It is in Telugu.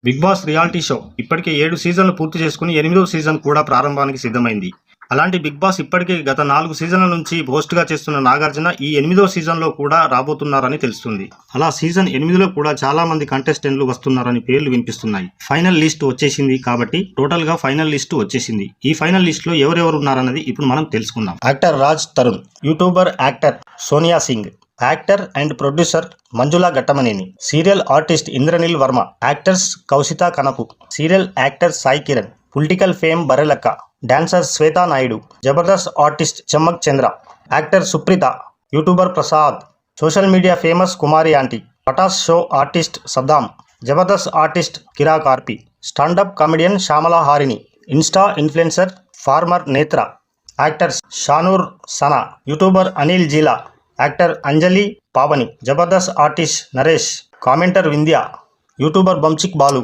బిగ్ బాస్ రియాలిటీ షో ఇప్పటికే 7 సీజన్లు పూర్తి చేసుకుని 8వ సీజన్ కూడా ప్రారంభానికి సిద్ధమైంది. అలాంటి బిగ్ బాస్ ఇప్పటికే గత 4 సీజన్ల నుంచి హోస్ట్గా చేస్తున్న నాగార్జున ఈ 8వ సీజన్లో కూడా రాబోతున్నారని తెలుస్తుంది. అలా సీజన్ 8లో కూడా చాలా మంది కంటెస్టెంట్లు వస్తున్నారని పేర్లు వినిపిస్తున్నాయి. ఫైనల్ లిస్ట్ వచ్చేసింది కాబట్టి టోటల్గా ఫైనల్ లిస్ట్ వచ్చేసింది. ఈ ఫైనల్ లిస్ట్లో ఎవరెవరు ఉన్నారన్నది ఇప్పుడు మనం తెలుసుకుందాం. Actor Raj Tarun, YouTuber actor Sonia Singh, actor and producer Manjula Ghattamaneni, serial artist Indraneel Varma, actors Kaushitha Kanapu, serial actor Sai Kiran, political fame Barrelakka, dancer Shweta Naidu, Jabardasth artist Chammak Chandra, actor Supritha, YouTuber Prasad, social media famous Kumari aunty, Patas show artist Saddam, Jabardasth artist Kira Karpi, stand up comedian Shyamala Harini, insta influencer farmer Netra, actors Shanoor Sana, YouTuber Anil Jeela, actor Anjali Pavani, Jabardasth artist Naresh, commenter Vindhya, YouTuber బంచిక్ Balu.